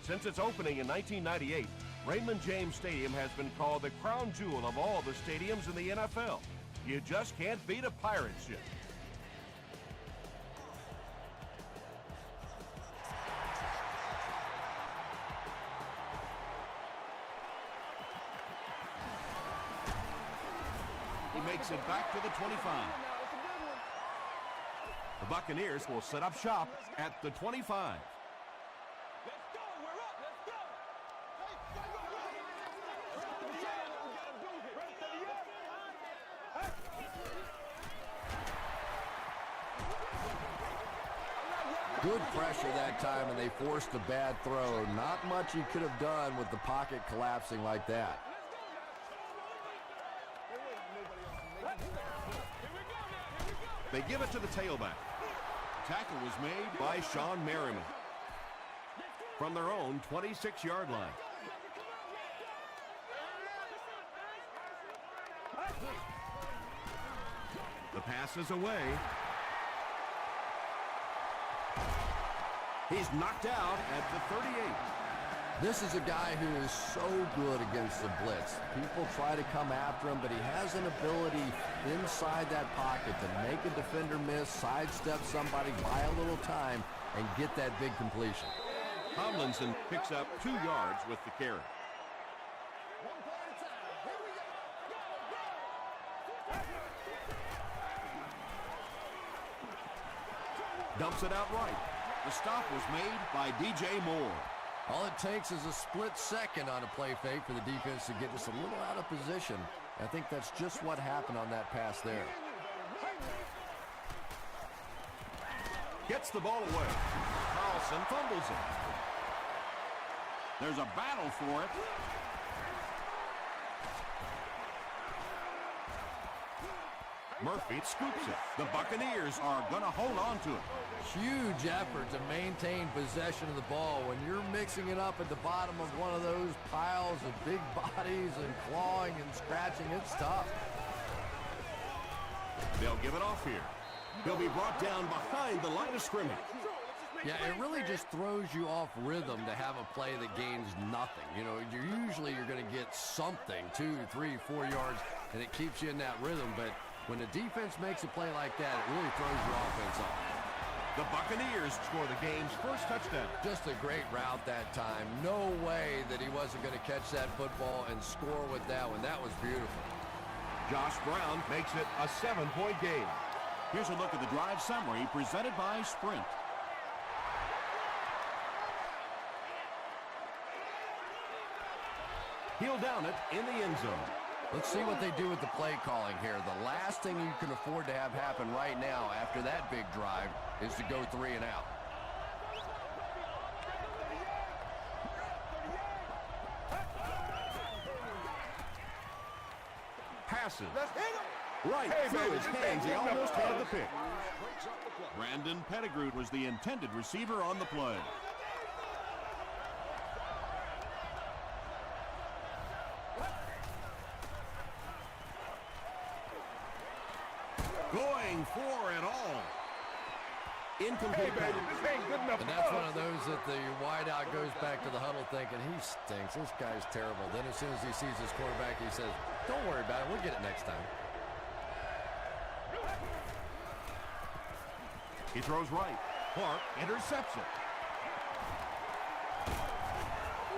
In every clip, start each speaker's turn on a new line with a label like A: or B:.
A: Since its opening in 1998, Raymond James Stadium has been called the crown jewel of all the stadiums in the NFL. You just can't beat a pirate ship. He makes it back to the 25. The Buccaneers will set up shop at the 25.
B: Good pressure that time, and they forced a bad throw. Not much he could have done with the pocket collapsing like that.
A: They give it to the tailback. Tackle was made by Sean Merriman from their own 26-yard line. The pass is away. He's knocked out at the 38.
B: This is a guy who is so good against the blitz. People try to come after him, but he has an ability inside that pocket to make a defender miss, sidestep somebody, buy a little time, and get that big completion.
A: Tomlinson picks up 2 yards with the carry. Dumps it out right. The stop was made by DJ Moore.
B: All it takes is a split second on a play fake for the defense to get just a little out of position. I think that's just what happened on that pass there.
A: Gets the ball away. Carlson fumbles it. There's a battle for it. Murphy scoops it. The Buccaneers are going to hold on to it.
B: Huge effort to maintain possession of the ball. When you're mixing it up at the bottom of one of those piles of big bodies and clawing and scratching, it's tough.
A: They'll give it off here. He'll be brought down behind the line of scrimmage.
B: Yeah, it really just throws you off rhythm to have a play that gains nothing. You know, you're going to get something, 2, 3, 4 yards, and it keeps you in that rhythm. But when the defense makes a play like that, it really throws your offense off.
A: The Buccaneers score the game's first touchdown.
B: Just a great route that time. No way that he wasn't going to catch that football and score with that one. That was beautiful.
A: Josh Brown makes it a 7-point game. Here's a look at the drive summary presented by Sprint. He'll down it in the end zone.
B: Let's see what they do with the play calling here. The last thing you can afford to have happen right now after that big drive is to go 3 and out.
A: Passes. Right through his hands. He almost had the pick. Brandon Pettigrew was the intended receiver on the play. Going for it all. Incomplete.
C: Hey, baby, this ain't good enough.
B: And that's one of those that the wideout goes back to the huddle thinking, he stinks. This guy's terrible. Then as soon as he sees his quarterback, he says, don't worry about it. We'll get it next time.
A: He throws right. Clark intercepts it.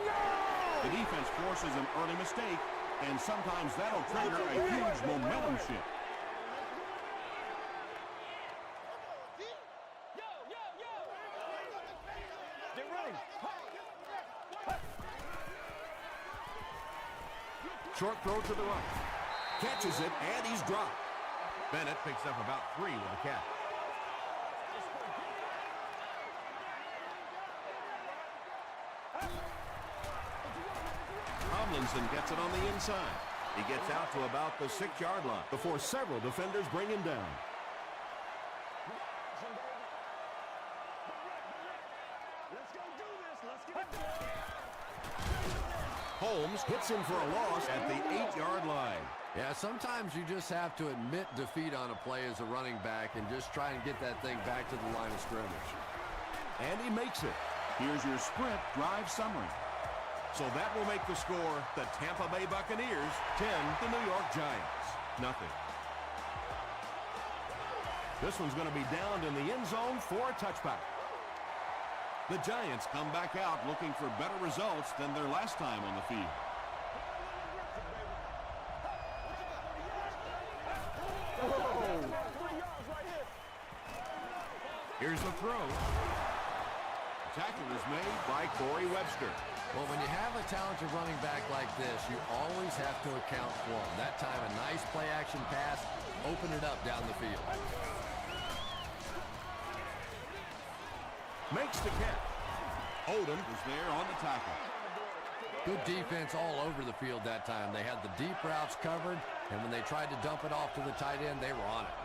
C: No!
A: The defense forces an early mistake, and sometimes that'll trigger a huge momentum shift. Short throw to the right. Catches it, and he's dropped. Bennett picks up about 3 with a catch. Tomlinson gets it on the inside. He gets out to about the 6-yard line before several defenders bring him down. Holmes hits him for a loss at the 8-yard line.
B: Yeah, sometimes you just have to admit defeat on a play as a running back and just try and get that thing back to the line of scrimmage.
A: And he makes it. Here's your sprint drive summary. So that will make the score the Tampa Bay Buccaneers 10, the New York Giants nothing. This one's going to be downed in the end zone for a touchback. The Giants come back out looking for better results than their last time on the field. Here's the throw. The tackle is made by Corey Webster.
B: Well, when you have a talented running back like this, you always have to account for him. That time, a nice play-action pass, open it up down the field.
A: Makes the catch. Odom was there on the tackle.
B: Good defense all over the field that time. They had the deep routes covered, and when they tried to dump it off to the tight end, they were on it.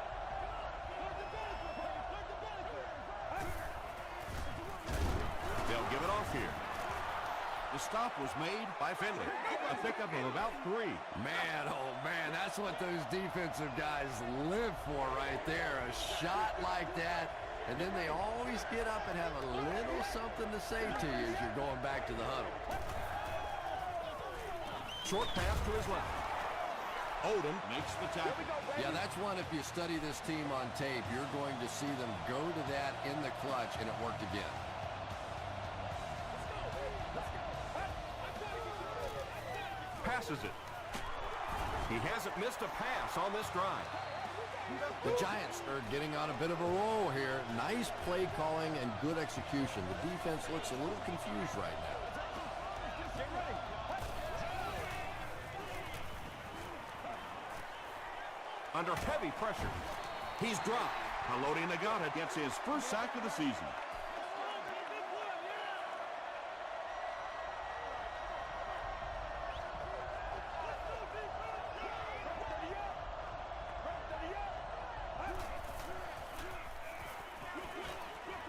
A: They'll give it off here. The stop was made by Finley. A pickup of about 3.
B: Man, oh man, that's what those defensive guys live for right there. A shot like that, and then they always get up and have a little something to say to you as you're going back to the huddle.
A: Short pass to his left. Odom makes the tackle.
B: Yeah, that's one, if you study this team on tape, you're going to see them go to that in the clutch, and it worked again.
A: Passes it. He hasn't missed a pass on this drive.
B: The Giants are getting on a bit of a roll here. Nice play calling and good execution. The defense looks a little confused right now.
A: Under heavy pressure. He's dropped. Haloti Ngata gets his first sack of the season.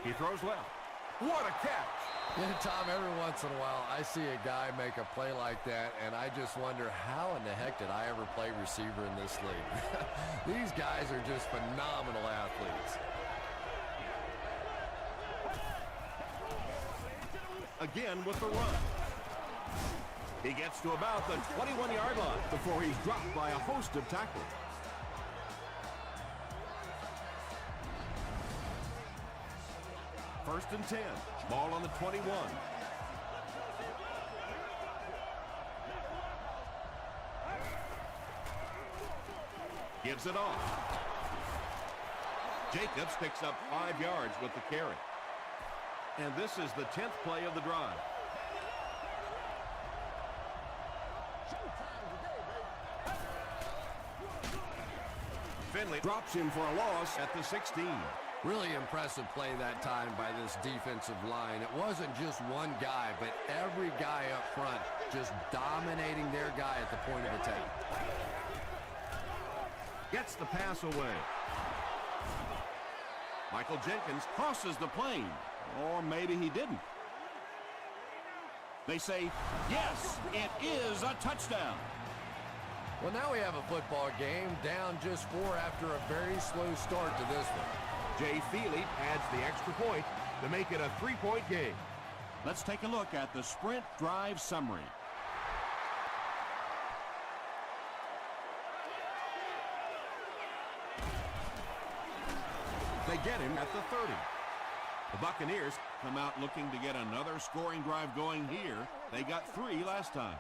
A: He throws left. What a catch!
B: Yeah, Tom, every once in a while, I see a guy make a play like that, and I just wonder, how in the heck did I ever play receiver in this league? These guys are just phenomenal athletes.
A: Again with the run. He gets to about the 21-yard line before he's dropped by a host of tacklers. First and 10. Ball on the 21. Gives it off. Jacobs picks up 5 yards with the carry. And this is the 10th play of the drive. Finley drops him for a loss at the 16.
B: Really impressive play that time by this defensive line. It wasn't just one guy, but every guy up front just dominating their guy at the point of attack.
A: Gets the pass away. Michael Jenkins crosses the plane. Or maybe he didn't. They say, yes, it is a touchdown.
B: Well, now we have a football game down just 4 after a very slow start to this one.
A: Jay Feely adds the extra point to make it a 3-point game. Let's take a look at the sprint drive summary. They get him at the 30. The Buccaneers come out looking to get another scoring drive going here. They got 3 last time.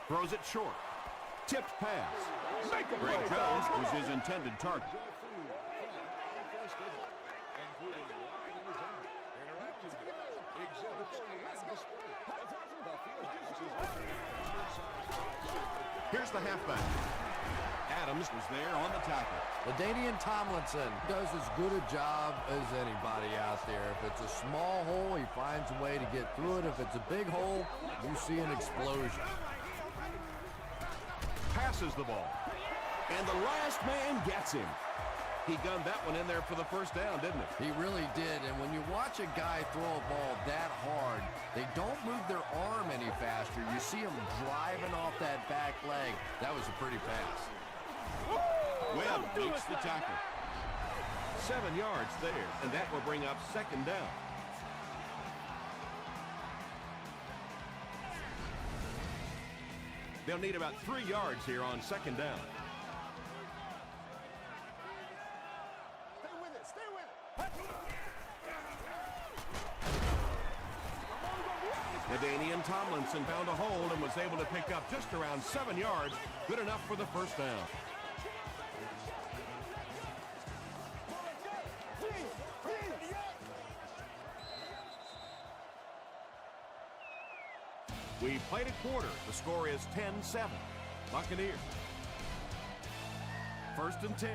A: Throws it short. Tipped pass. Greg Jones was his intended target. Here's the halfback. Adams was there on the tackle.
B: LaDainian Tomlinson does as good a job as anybody out there. If it's a small hole, he finds a way to get through it. If it's a big hole, you see an explosion.
A: Passes the ball. And the last man gets him. He gunned that one in there for the first down, didn't he?
B: He really did. And when you watch a guy throw a ball that hard, they don't move their arm any faster. You see him driving off that back leg. That was a pretty pass.
A: Makes the tackle. 7 yards there, and that will bring up second down. They'll need about 3 yards here on second down.
C: Stay with it. Stay with it.
A: Nadanian Tomlinson found a hole and was able to pick up just around 7 yards. Good enough for the first down. We played a quarter. The score is 10-7. Buccaneers. 1st and 10.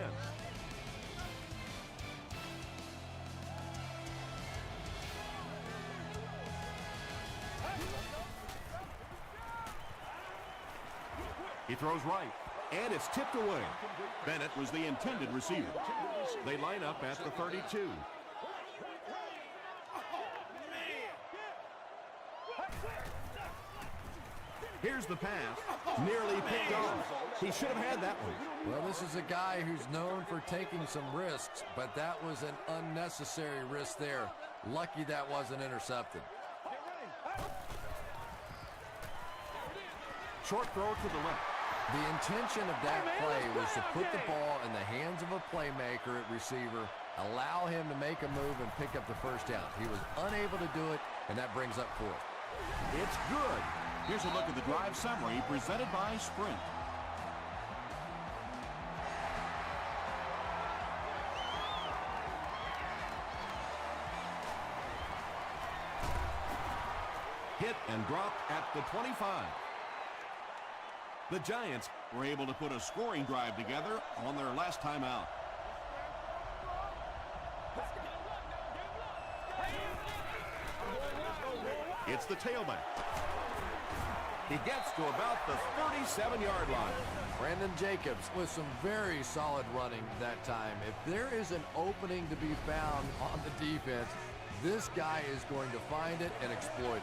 A: He throws right, and it's tipped away. Bennett was the intended receiver. They line up at the 32. Here's the pass. Nearly picked off. He should have had that one.
B: Well, this is a guy who's known for taking some risks, but that was an unnecessary risk there. Lucky that wasn't intercepted.
A: Short throw to the left.
B: The intention of that play was to put the ball in the hands of a playmaker at receiver, allow him to make a move and pick up the first down. He was unable to do it, and that brings up 4th.
A: It's good. Here's a look at the drive summary presented by Sprint. Hit and dropped at the 25. The Giants were able to put a scoring drive together on their last time out. It's the tailback. He gets to about the 37-yard line.
B: Brandon Jacobs with some very solid running that time. If there is an opening to be found on the defense, this guy is going to find it and exploit it.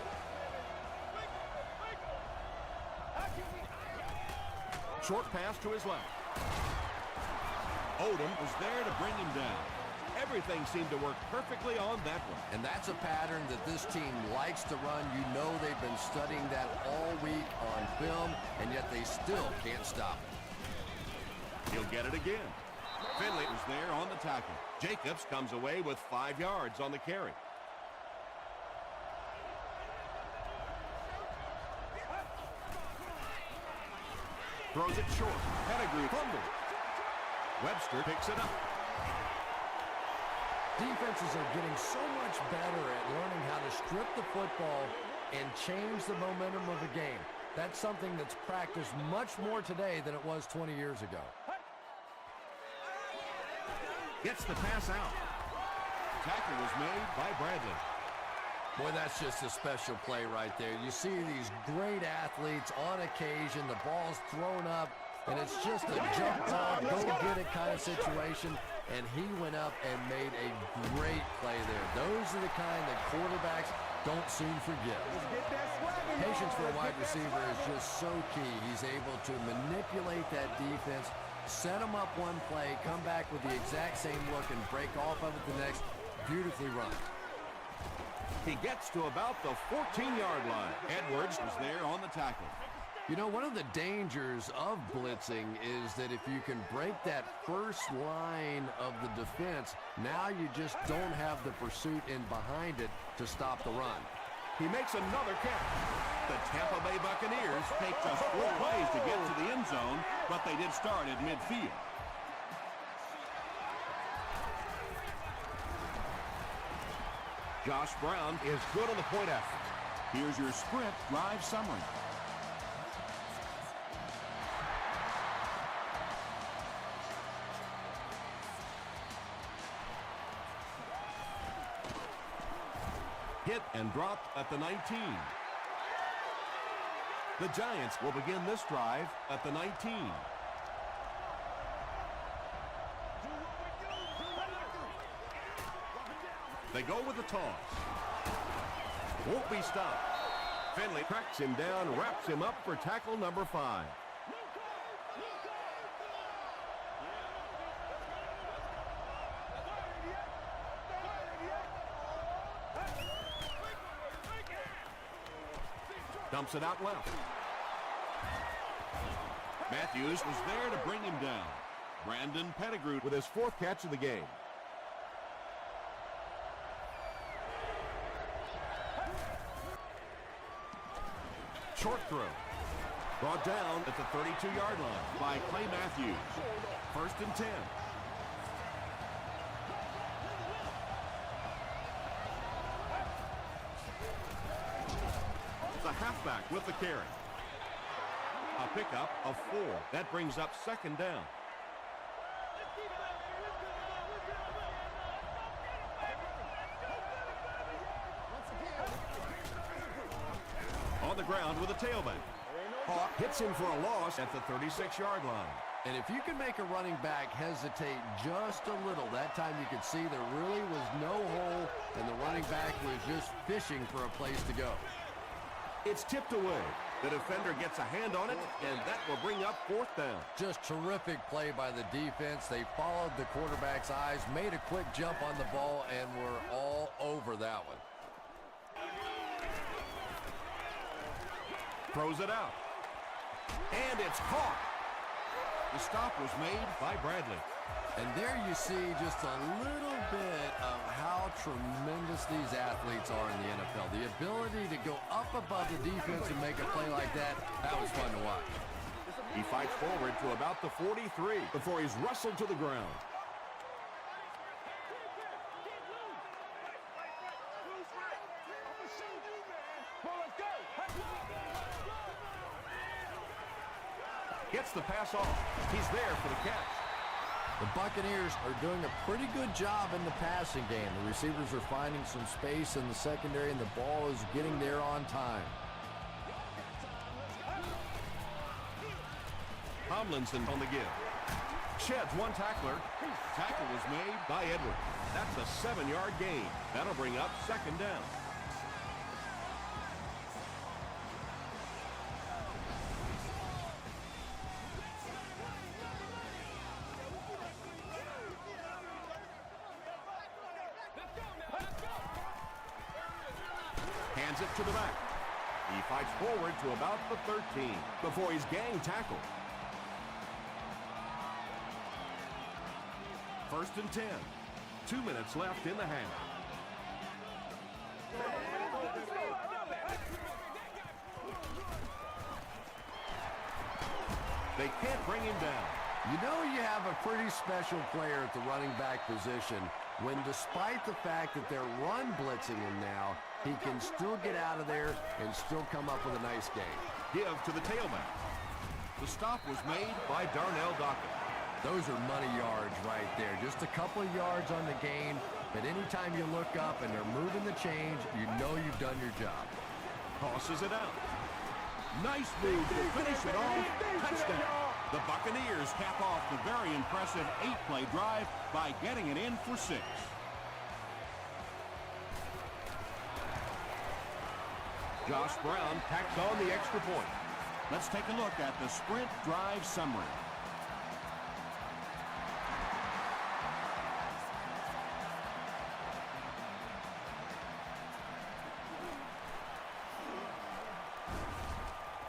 A: Short pass to his left. Odom was there to bring him down. Everything seemed to work perfectly on that one.
B: And that's a pattern that this team likes to run. You know they've been studying that all week on film, and yet they still can't stop it.
A: He'll get it again. Finley was there on the tackle. Jacobs comes away with 5 yards on the carry. Throws it short. Pettigrew fumbled. Webster picks it up.
B: Defenses are getting so much better at learning how to strip the football and change the momentum of the game. That's something that's practiced much more today than it was 20 years ago.
A: Gets the pass out. Tackle was made by Bradley.
B: Boy, that's just a special play right there. You see these great athletes on occasion, the ball's thrown up, and it's just a jump ball, go-get-it kind of situation, and he went up and made a great play there. Those are the kind that quarterbacks don't soon forget. Patience for a wide receiver is just so key. He's able to manipulate that defense, set them up one play, come back with the exact same look, and break off of it the next. Beautifully run.
A: He gets to about the 14-yard line. Edwards was there on the tackle.
B: You know, one of the dangers of blitzing is that if you can break that first line of the defense, now you just don't have the pursuit in behind it to stop the run.
A: He makes another catch. The Tampa Bay Buccaneers take just 4 plays to get to the end zone, but they did start at midfield. Josh Brown is good on the point effort. Here's your Sprint drive summary. Hit and dropped at the 19. The Giants will begin this drive at the 19. They go with the toss. Won't be stopped. Finley tracks him down, wraps him up for tackle number 5. Dumps it out left. Matthews was there to bring him down. Brandon Pettigrew with his 4th catch of the game. Short throw. Brought down at the 32-yard line by Clay Matthews. 1st and 10. The halfback with the carry. A pickup of 4. That brings up 2nd down. On the ground with a tailback. Hawk hits him for a loss at the 36-yard line.
B: And if you can make a running back hesitate just a little, that time you could see there really was no hole, and the running back was just fishing for a place to go.
A: It's tipped away. The defender gets a hand on it, and that will bring up 4th down.
B: Just terrific play by the defense. They followed the quarterback's eyes, made a quick jump on the ball, and were all over that one.
A: Throws it out. And it's caught. The stop was made by Bradley.
B: And there you see just a little bit of how tremendous these athletes are in the NFL. The ability to go up above the defense and make a play like that, that was fun to watch.
A: He fights forward to about the 43 before he's wrestled to the ground. Gets the pass off. He's there for the catch.
B: The Buccaneers are doing a pretty good job in the passing game. The receivers are finding some space in the secondary, and the ball is getting there on time.
A: Tomlinson on the give. Sheds one tackler. Tackle was made by Edwards. That's a 7-yard gain. That'll bring up 2nd down. Hands it to the back. He fights forward to about the 13 before he's gang tackled. 1st and 10. 2 minutes left in the half. They can't bring him down.
B: You know you have a pretty special player at the running back position when, despite the fact that they're run blitzing him now, he can still get out of there and still come up with a nice game.
A: Give to the tailback. The stop was made by Darnell Dockett.
B: Those are money yards right there. Just a couple of yards on the gain, but anytime you look up and they're moving the change, you know you've done your job.
A: Tosses it out. Nice move to finish it off. Touchdown. The Buccaneers cap off the very impressive 8-play drive by getting it in for 6. Josh Brown tacks on the extra point. Let's take a look at the sprint drive summary.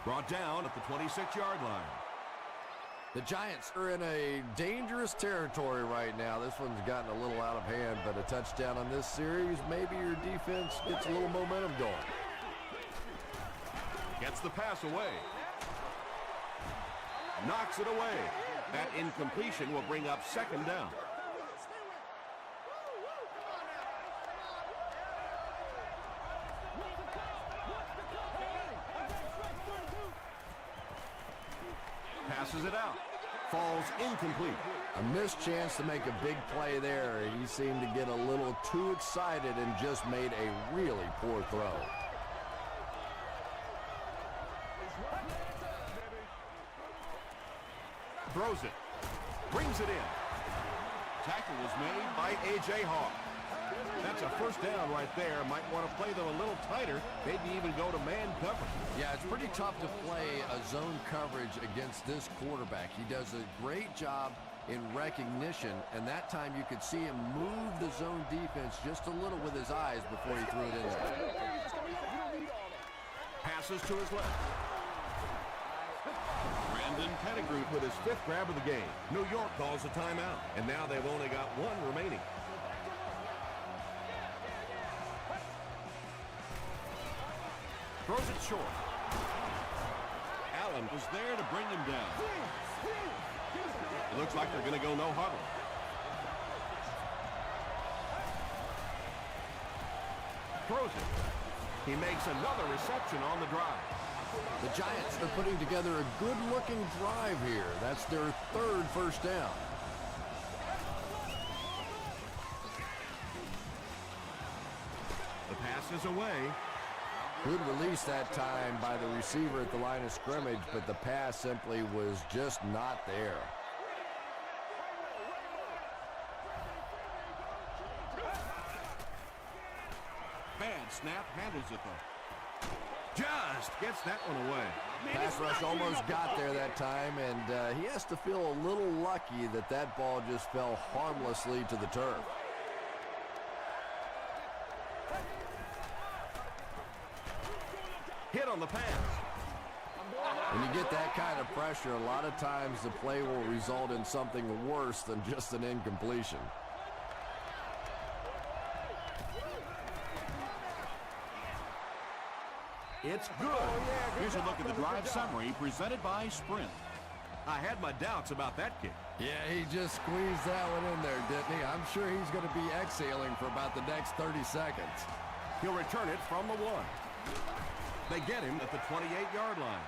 A: Brought down at the 26-yard line.
B: The Giants are in a dangerous territory right now. This one's gotten a little out of hand, but a touchdown on this series, maybe your defense gets a little momentum going.
A: Gets the pass away. Knocks it away. That incompletion will bring up 2nd down. Passes it out. Falls incomplete.
B: A missed chance to make a big play there. He seemed to get a little too excited and just made a really poor throw.
A: Throws it. Brings it in. Tackle was made by A.J. Hawk. That's a 1st down right there. Might want to play them a little tighter. Maybe even go to man cover.
B: Yeah, it's pretty tough to play a zone coverage against this quarterback. He does a great job in recognition, and that time you could see him move the zone defense just a little with his eyes before he threw it in there.
A: Pass passes to his left. Brandon Pettigrew with his 5th grab of the game. New York calls a timeout, and now they've only got 1 remaining. Throws it short. Allen was there to bring him down. It looks like they're going to go no huddle. Throws it. He makes another reception on the drive.
B: The Giants are putting together a good-looking drive here. That's their 3rd first down.
A: The pass is away.
B: Good release that time by the receiver at the line of scrimmage, but the pass simply was just not there.
A: Bad snap, handles it though. Just gets that one away.
B: Pass rush almost got there that time, and he has to feel a little lucky that that ball just fell harmlessly to the turf.
A: Hit on the pass.
B: When you get that kind of pressure, a lot of times the play will result in something worse than just an incompletion.
A: It's good. Here's a look at the drive summary presented by Sprint. I had my doubts about that kick.
B: Yeah, he just squeezed that one in there, didn't he? I'm sure he's going to be exhaling for about the next 30 seconds.
A: He'll return it from the 1. They get him at the 28-yard line.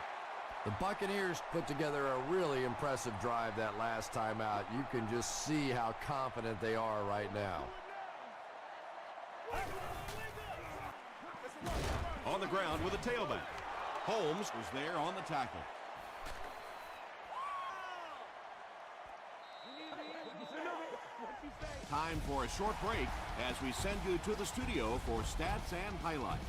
B: The Buccaneers put together a really impressive drive that last time out. You can just see how confident they are right now.
A: On the ground with a tailback. Holmes was there on the tackle. Time for a short break as we send you to the studio for stats and highlights.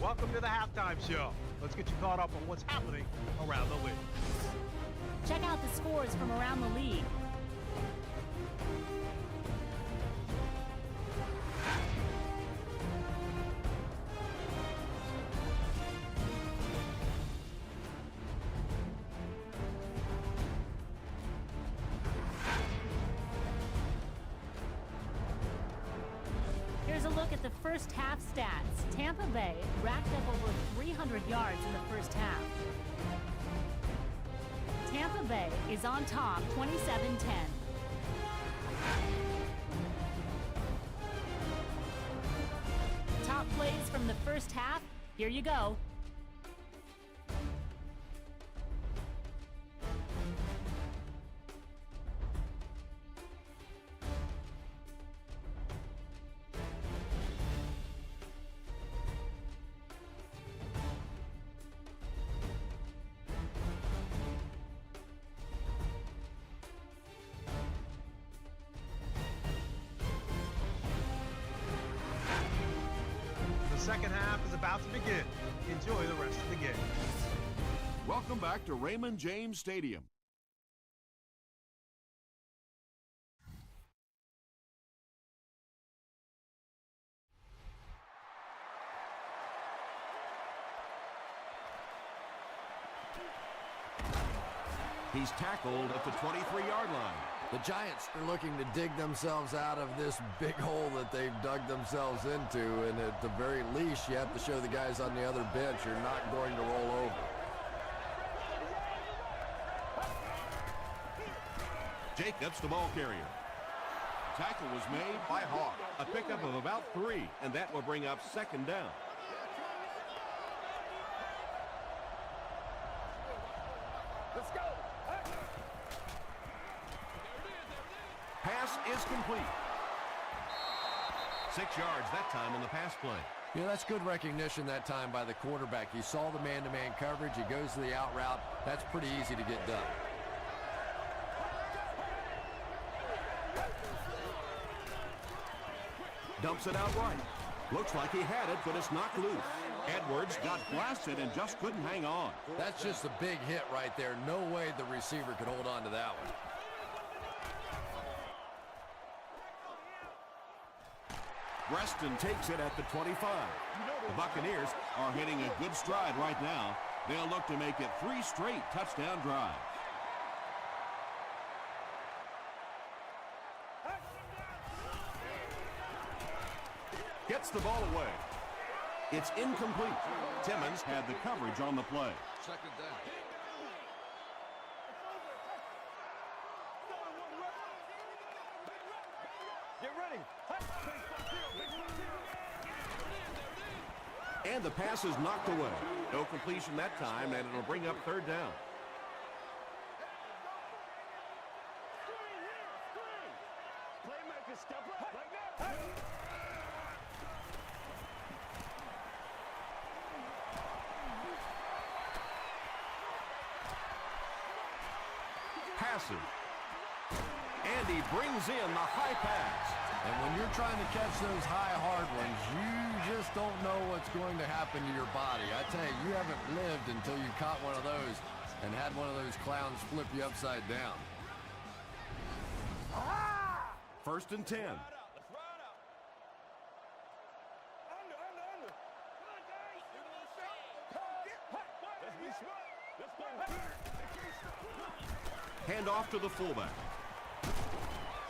D: Welcome to the halftime show. Let's get you caught up on what's happening around the league.
E: Check out the scores from around the league. Here's a look at the first half stats. Tampa Bay racked up over 300 yards in the first half. Tampa Bay is on top 27-10. Top plays from the first half. Here you go.
D: The second half is about to begin. Enjoy the rest of the game.
A: Welcome back to Raymond James Stadium. He's tackled at the 23-yard line.
B: The Giants are looking to dig themselves out of this big hole that they've dug themselves into, and at the very least, you have to show the guys on the other bench you're not going to roll over.
A: Jacobs, the ball carrier. Tackle was made by Hawk. A pickup of about 3, and that will bring up second down.
C: Let's go.
A: Pass is complete. 6 yards that time on the pass play.
B: Yeah, that's good recognition that time by the quarterback. He saw the man-to-man coverage. He goes to the out route. That's pretty easy to get done.
A: Dumps it out right. Looks like he had it, but it's knocked loose. Edwards got blasted and just couldn't hang on.
B: That's just a big hit right there. No way the receiver could hold on to that one.
A: Preston takes it at the 25. The Buccaneers are hitting a good stride right now. They'll look to make it 3 straight touchdown drives. Gets the ball away. It's incomplete. Timmons had the coverage on the play.
B: Second down.
C: Get ready.
A: And the pass is knocked away. No completion that time, and it'll bring up 3rd down.
C: Playmaker, step up like that.
A: Passes. And he brings in the high pass.
B: And when you're trying to catch those high, hard ones, you just don't know what's going to happen to your body. I tell you, you haven't lived until you caught one of those and had one of those clowns flip you upside down.
A: 1st and 10.
C: Let's ride out. Under. Come on, guys. Let's be smart. Let's go.
A: Hand off to the fullback.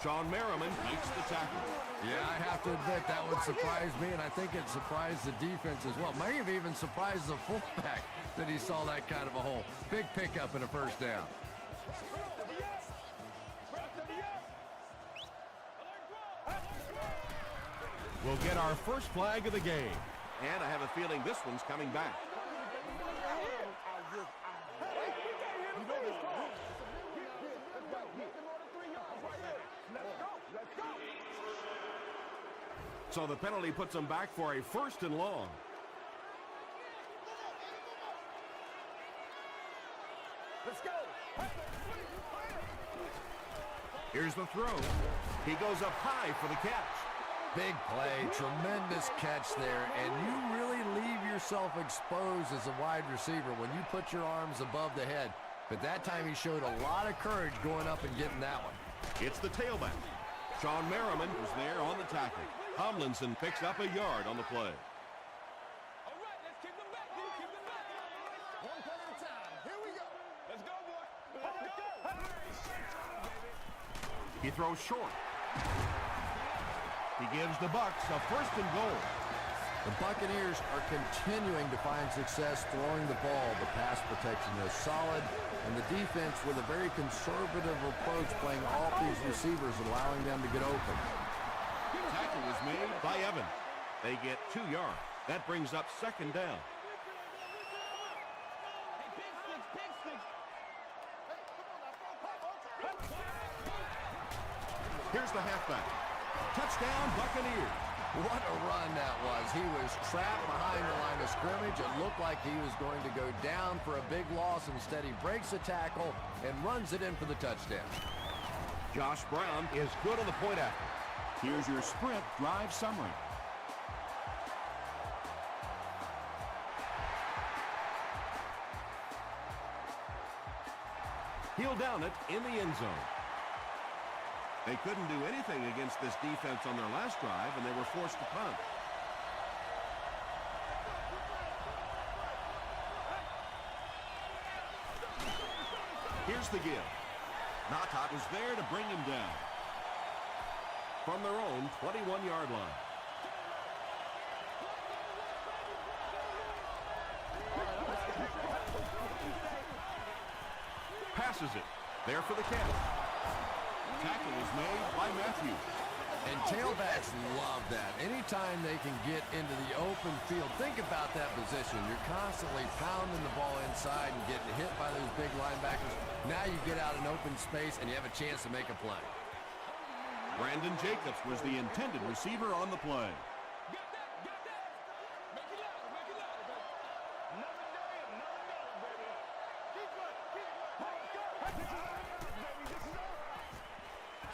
A: Sean Merriman makes the tackle.
B: Yeah, I have to admit that would surprise me, and I think it surprised the defense as well. May have even surprised the fullback that he saw that kind of a hole. Big pickup and a 1st down.
A: We'll get our first flag of the game. And I have a feeling this one's coming back. So the penalty puts them back for a 1st and long.
C: Let's go.
A: Here's the throw. He goes up high for the catch.
B: Big play, tremendous catch there, and you really leave yourself exposed as a wide receiver when you put your arms above the head. But that time he showed a lot of courage going up and getting that one.
A: It's the tailback. Sean Merriman was there on the tackle. Tomlinson picks up a yard on the play.
C: All right, let's kick them back. Keep them back. One play at a time. Here we go. Let's go, boy. Let's go.
A: He throws short. He gives the Bucs a 1st and goal.
B: The Buccaneers are continuing to find success throwing the ball. The pass protection is solid, and the defense with a very conservative approach playing off these receivers, allowing them to get open.
A: Tackle was made by Evans. They get 2 yards. That brings up 2nd down. Here's the halfback. Touchdown, Buccaneers.
B: What a run that was. He was trapped behind the line of scrimmage. It looked like he was going to go down for a big loss. Instead, he breaks the tackle and runs it in for the touchdown.
A: Josh Brown is good on the point after. Here's your sprint drive summary. He'll down it in the end zone. They couldn't do anything against this defense on their last drive, and they were forced to punt. Here's the give. Natat was there to bring him down. From their own 21-yard line. Passes it. There for the catch. Tackle was made by Matthews.
B: And tailbacks love that. Anytime they can get into the open field, think about that position. You're constantly pounding the ball inside and getting hit by those big linebackers. Now you get out in open space and you have a chance to make a play.
A: Brandon Jacobs was the intended receiver on the play.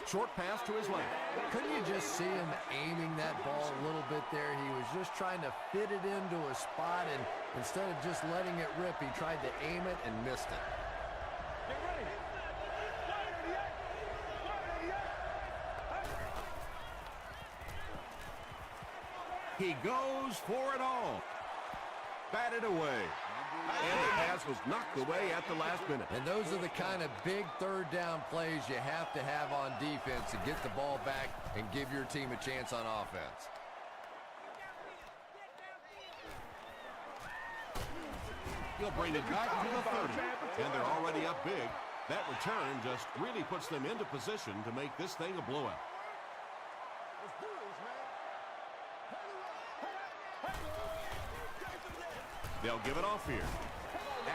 A: Short pass to his left.
B: Couldn't you just see him aiming that ball a little bit there? He was was just trying to fit it into a spot, and instead of just letting it rip, he tried to aim it and missed it.
C: Get ready.
A: He goes for it all. Batted away. And the pass was knocked away at the last minute.
B: And those are the kind of big third down plays you have to have on defense to get the ball back and give your team a chance on offense.
A: He'll bring it back to the 30, and they're already up big. That return just really puts them into position to make this thing a blowout. They'll give it off here.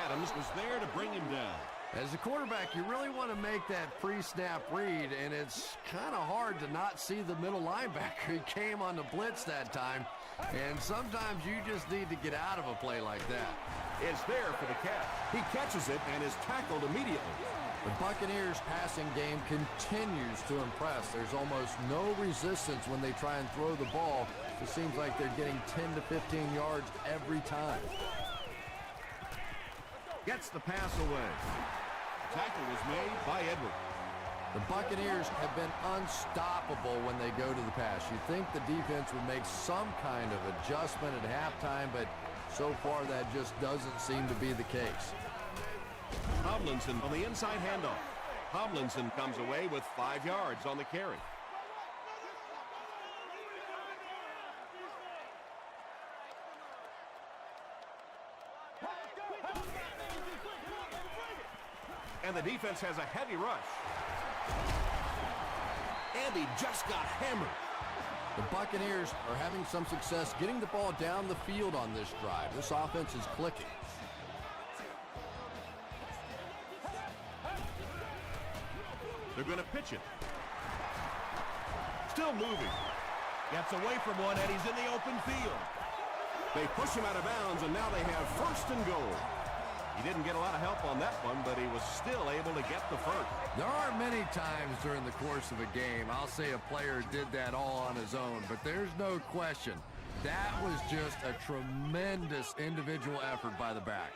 A: Adams was there to bring him down.
B: As a quarterback, you really want to make that pre-snap read, and it's kind of hard to not see the middle linebacker. He came on the blitz that time, and sometimes you just need to get out of a play like that.
A: It's there for the catch. He catches it and is tackled immediately.
B: The Buccaneers passing game continues to impress. There's almost no resistance when they try and throw the ball. It seems like they're getting 10 to 15 yards every time.
A: Gets the pass away. Tackle was made by Edwards.
B: The Buccaneers have been unstoppable when they go to the pass. You'd think the defense would make some kind of adjustment at halftime, but so far that just doesn't seem to be the case.
A: Tomlinson on the inside handoff. Tomlinson comes away with 5 yards on the carry. And the defense has a heavy rush. And he just got hammered.
B: The Buccaneers are having some success getting the ball down the field on this drive. This offense is clicking.
A: They're going to pitch it. Still moving. Gets away from one, and he's in the open field. They push him out of bounds, and now they have first and goal. He didn't get a lot of help on that one, but he was still able to get the first.
B: There are many times during the course of a game I'll say a player did that all on his own, but there's no question. That was just a tremendous individual effort by the back.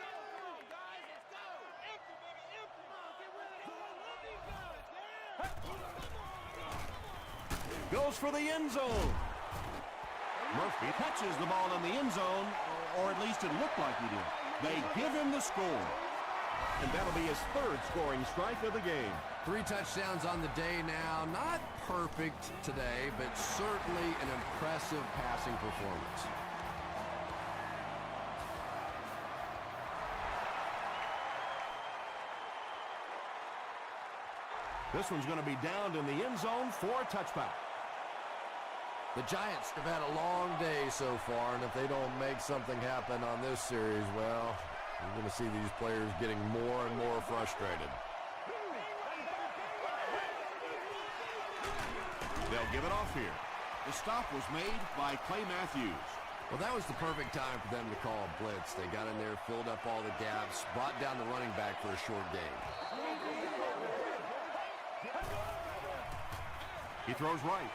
A: Goes for the end zone. Murphy catches the ball in the end zone, or at least it looked like he did. They give him the score. And that'll be his third scoring strike of the game.
B: 3 touchdowns on the day now. Not perfect today, but certainly an impressive passing performance.
A: This one's going to be downed in the end zone for a touchback.
B: The Giants have had a long day so far, and if they don't make something happen on this series, well, you're going to see these players getting more and more frustrated.
A: They'll give it off here. The stop was made by Clay Matthews.
B: Well, that was the perfect time for them to call a blitz. They got in there, filled up all the gaps, brought down the running back for a short game.
A: He throws right.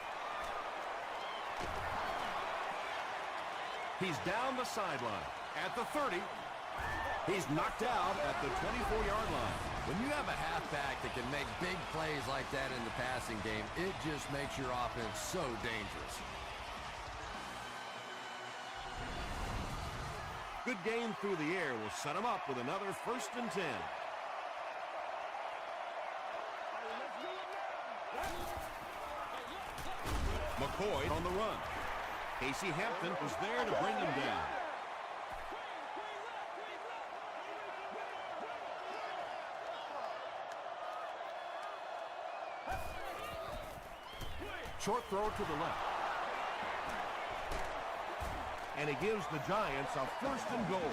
A: He's down the sideline at the 30. He's knocked out at the 24-yard line.
B: When you have a halfback that can make big plays like that in the passing game, it just makes your offense so dangerous.
A: Good game through the air will set him up with another 1st and 10. McCoy on the run. Casey Hampton was there to bring him down. Short throw to the left. And he gives the Giants a 1st and goal.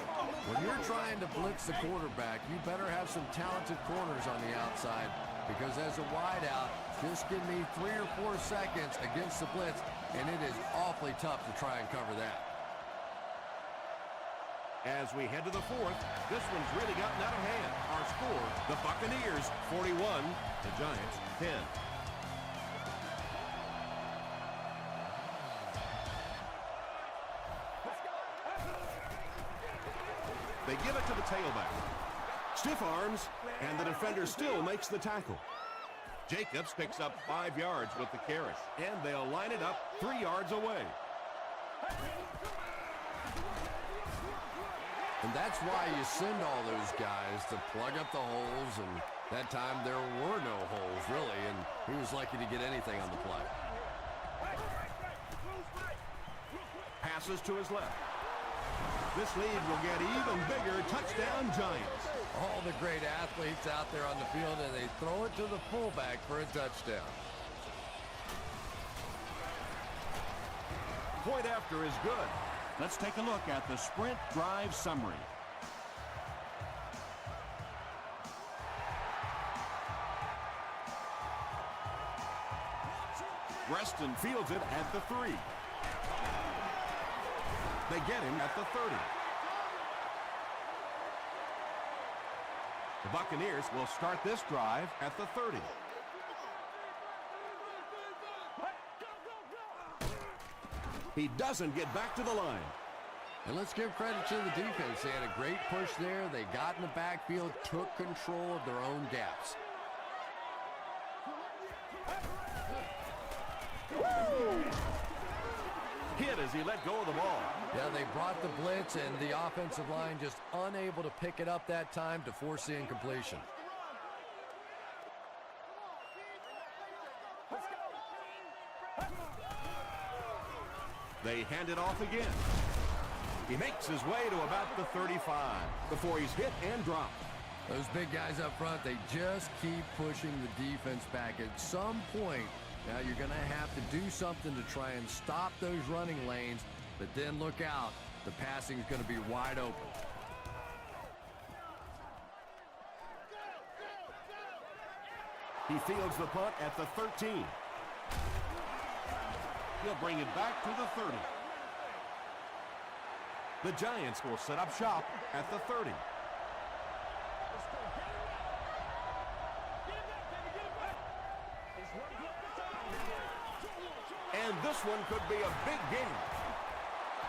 B: When you're trying to blitz the quarterback, you better have some talented corners on the outside, because as a wideout, just give me 3 or 4 seconds against the blitz, and it is awfully tough to try and cover that.
A: As we head to the 4th, this one's really gotten out of hand. Our score, the Buccaneers 41, the Giants 10. They give it to the tailback. Stiff arms, and the defender still makes the tackle. Jacobs picks up 5 yards with the carry, and they'll line it up 3 yards away.
B: And that's why you send all those guys to plug up the holes, and that time there were no holes, really, and he was lucky to get anything on the play.
A: Passes to his left. This lead will get even bigger. Touchdown, Giants.
B: All the great athletes out there on the field, and they throw it to the fullback for a touchdown.
A: Point after is good. Let's take a look at the sprint drive summary. Reston fields it at the 3. They get him at the 30. The Buccaneers will start this drive at the 30. He doesn't get back to the line.
B: And let's give credit to the defense. They had a great push there. They got in the backfield, took control of their own gaps.
A: Hit as he let go of the ball.
B: Yeah, they brought the blitz, and the offensive line just unable to pick it up that time to force the incompletion.
A: They hand it off again. He makes his way to about the 35 before he's hit and dropped.
B: Those big guys up front, they just keep pushing the defense back. At some point, now you're going to have to do something to try and stop those running lanes, but then look out. The passing is going to be wide open.
A: He fields the punt at the 13. He'll bring it back to the 30. The Giants will set up shop at the 30. And this one could be a big game.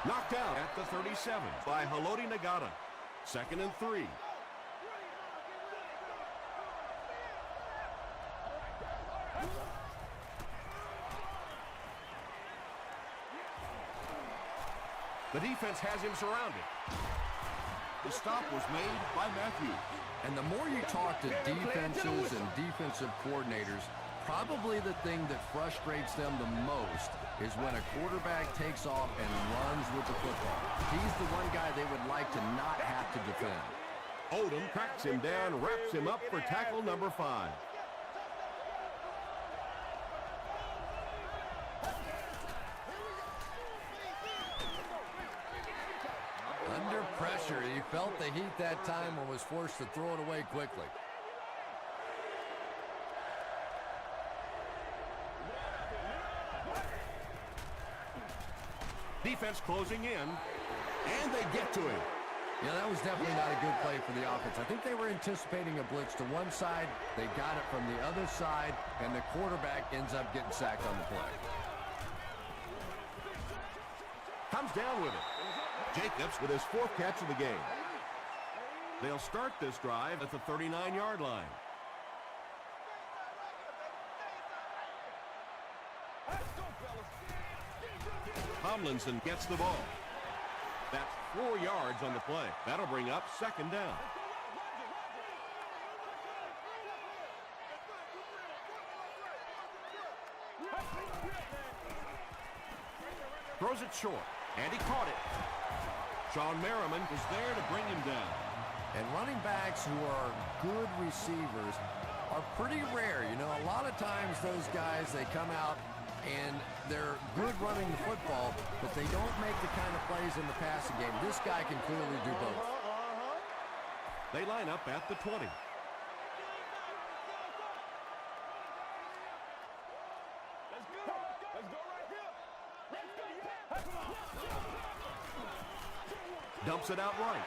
A: Knocked out at the 37 by Haloti Nagata. 2nd and 3. The defense has him surrounded. The stop was made by Matthews.
B: And the more you talk to defenses and defensive coordinators, probably the thing that frustrates them the most is when a quarterback takes off and runs with the football. He's the one guy they would like to not have to defend.
A: Odom cracks him down, wraps him up for tackle number 5.
B: Under pressure, he felt the heat that time and was forced to throw it away quickly.
A: Defense closing in, and they get to him.
B: Yeah, that was definitely not a good play for the offense. I think they were anticipating a blitz to one side. They got it from the other side, and the quarterback ends up getting sacked on the play.
A: Comes down with it. Jacobs with his 4th catch of the game. They'll start this drive at the 39-yard line. Tomlinson gets the ball. That's 4 yards on the play. That'll bring up 2nd down. Throws it short, and he caught it. Sean Merriman is there to bring him down.
B: And running backs who are good receivers are pretty rare. You know, a lot of times those guys, they come out and they're good running the football, but they don't make the kind of plays in the passing game. This guy can clearly do both.
A: They line up at the 20. Dumps it out right.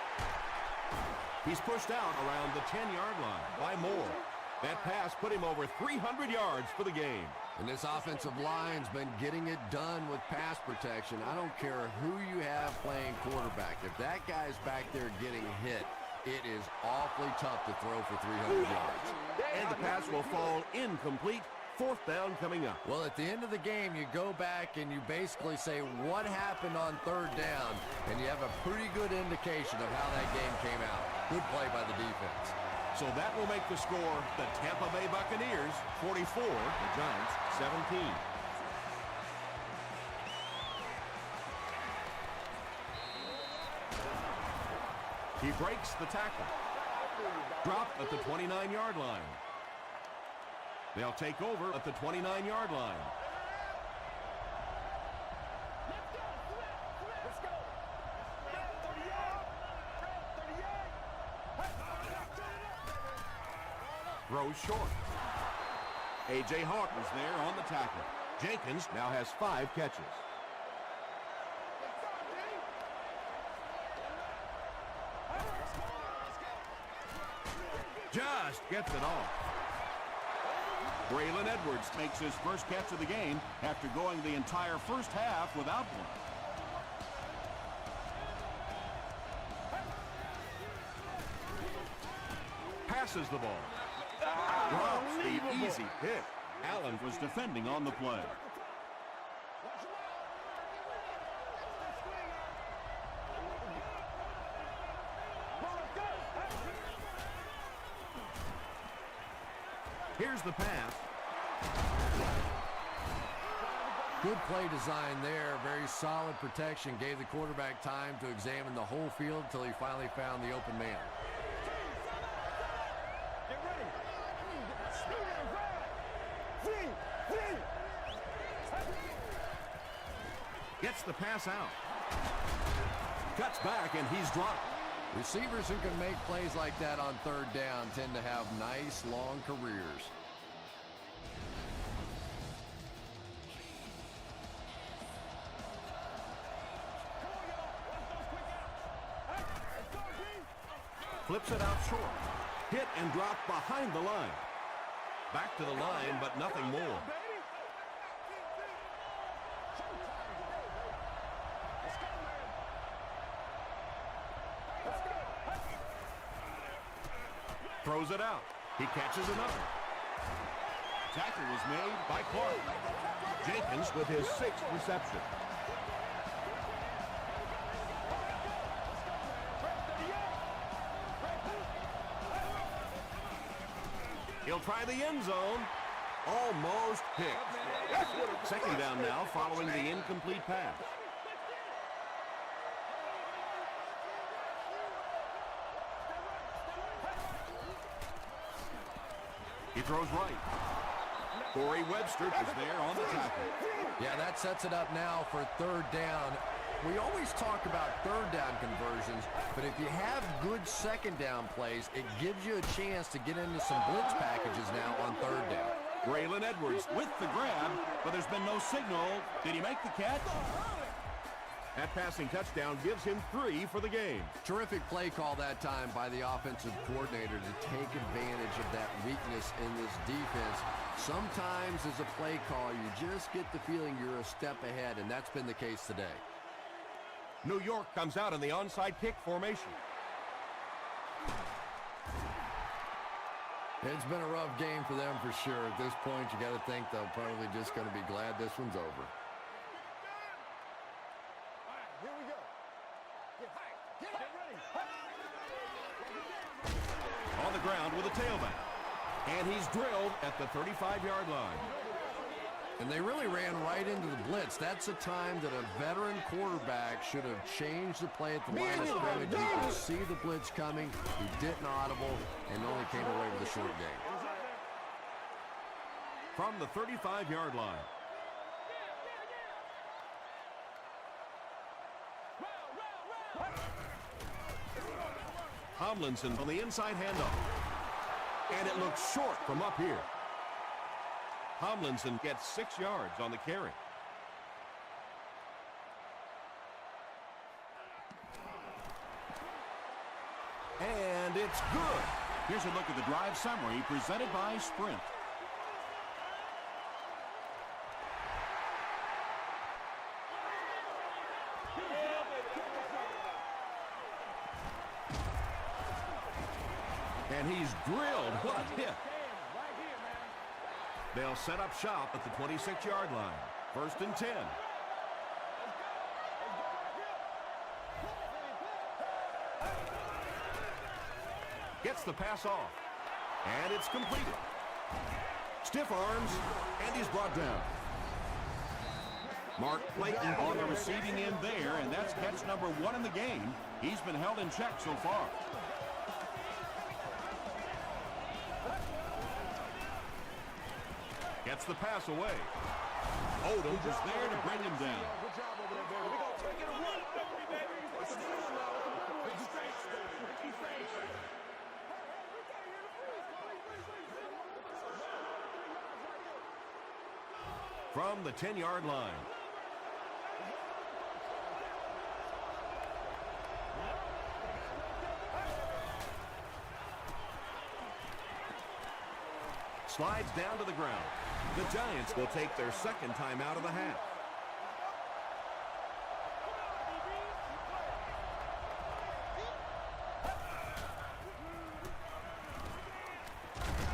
A: He's pushed out around the 10-yard line by Moore. That pass put him over 300 yards for the game.
B: And this offensive line's been getting it done with pass protection. I don't care who you have playing quarterback. If that guy's back there getting hit, it is awfully tough to throw for 300 yards.
A: And the pass will fall incomplete. Fourth down coming up.
B: Well, at the end of the game, you go back and you basically say what happened on third down, and you have a pretty good indication of how that game came out. Good play by the defense.
A: So that will make the score the Tampa Bay Buccaneers 44, the Giants 17. He breaks the tackle. Dropped at the 29-yard line. They'll take over at the 29-yard line.
C: Let's go. 38.
A: Throws short. A.J. Hawk was there on the tackle. Jenkins now has 5 catches. Just gets it off. Braylon Edwards makes his first catch of the game after going the entire first half without one. Passes the ball. Drops the easy pick. Allen was defending on the play. Here's the pass.
B: Good play design there. Very solid protection. Gave the quarterback time to examine the whole field until he finally found the open man.
C: Get ready.
A: Gets the pass out. Cuts back, and he's dropped.
B: Receivers who can make plays like that on third down tend to have nice, long careers.
A: Flips it out short. Hit and dropped behind the line. Back to the line, but nothing more. Throws it out. He catches another. Tackle was made by Clark. Jenkins with his 6th reception. He'll try the end zone. Almost picked. Second down now following the incomplete pass. He throws right. Corey Webster is there on the tackle.
B: Yeah, that sets it up now for third down. We always talk about third down conversions, but if you have good second down plays, it gives you a chance to get into some blitz packages now on third down.
A: Braylon Edwards with the grab, but there's been no signal. Did he make the catch? That passing touchdown gives him 3 for the game.
B: Terrific play call that time by the offensive coordinator to take advantage of that weakness in this defense. Sometimes as a play call, you just get the feeling you're a step ahead, and that's been the case today.
A: New York comes out in the onside kick formation.
B: It's been a rough game for them for sure. At this point, you got to think they're probably just going to be glad this one's over.
C: Here we go. Get ready.
A: On the ground with a tailback. And he's drilled at the 35-yard line.
B: And they really ran right into the blitz. That's a time that a veteran quarterback should have changed the play at the line of scrimmage. You could see the blitz coming. He didn't audible and only came away with a short gain.
A: From the 35-yard line. Tomlinson on the inside handoff. And it looks short from up here. Tomlinson gets 6 yards on the carry. And it's good. Here's a look at the drive summary presented by Sprint. And he's drilled. What a hit. They'll set up shop at the 26-yard line. 1st and 10. Gets the pass off. And it's completed. Stiff arms, and he's brought down. Mark Clayton on the receiving end there, and that's catch number 1 in the game. He's been held in check so far. Gets the pass away. Odom was there to bring him down.
C: Good job over there, baby. We're going to take it and run. What's the deal now?
A: From the 10-yard line. Slides down to the ground. The Giants will take their second time out of the half.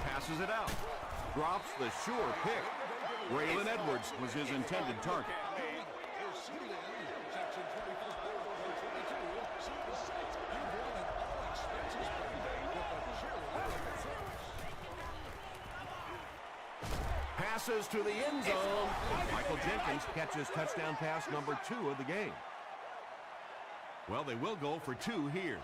A: Passes it out. Drops the sure pick. Braylon Edwards was his intended target. Passes to the end zone. Michael Jenkins catches touchdown pass number 2 of the game. Well, they will go for 2 here.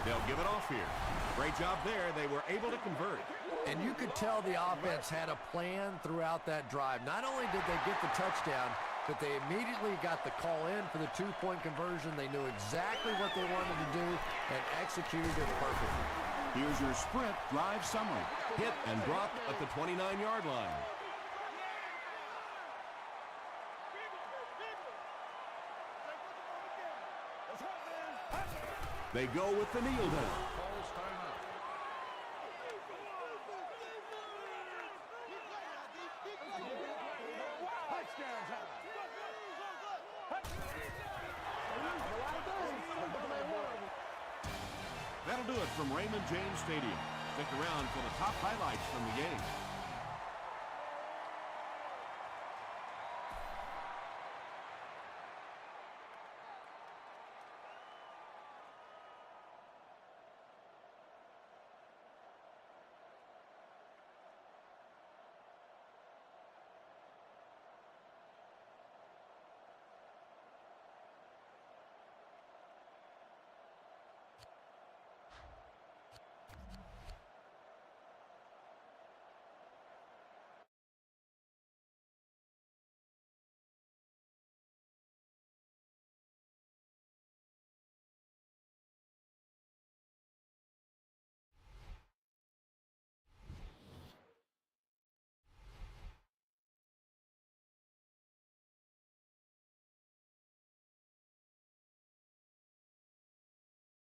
A: They'll give it off here. Great job there. They were able to convert.
B: And you could tell the offense had a plan throughout that drive. Not only did they get the touchdown, but they immediately got the call in for the 2-point conversion. They knew exactly what they wanted to do and executed it perfectly.
A: Here's your sprint drive summary. Hit and dropped at the 29-yard line. They go with the kneel down. That'll do it from Raymond James Stadium. Stick around for the top highlights from the game.